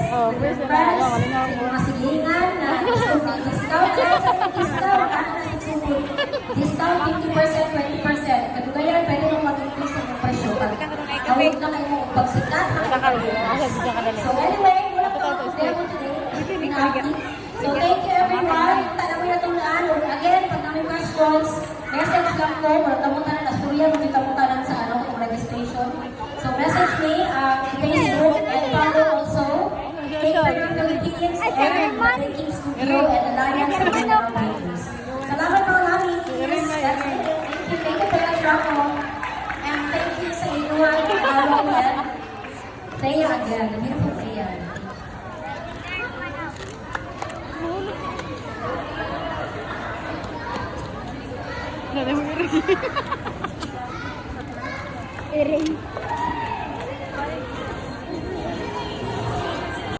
Oh, please na ano, malingaw Sa po. mga silingan na gusto mag-discount. Kaya sa discount, ano na susunod? Discount 50%, 20%. Kadugayan, pwede nang mag-increase sa mga presyo. Tawag na kayo mo pagsikat. So anyway, wala pa ako demo today. So thank you everyone. Tanaw na itong ano. Again, pag namin questions, message lang po. Wala tamutan na storya, magkitamutan sa ano, registration. So message me, Facebook and follow also. Take care of Philippines and Baking Studio and Alliance of General Bakers. Salamat mga mami. That's it. Thank you for that drama. And thank you sa inyong araw yan. Thea again, the beautiful Thea. Nalawin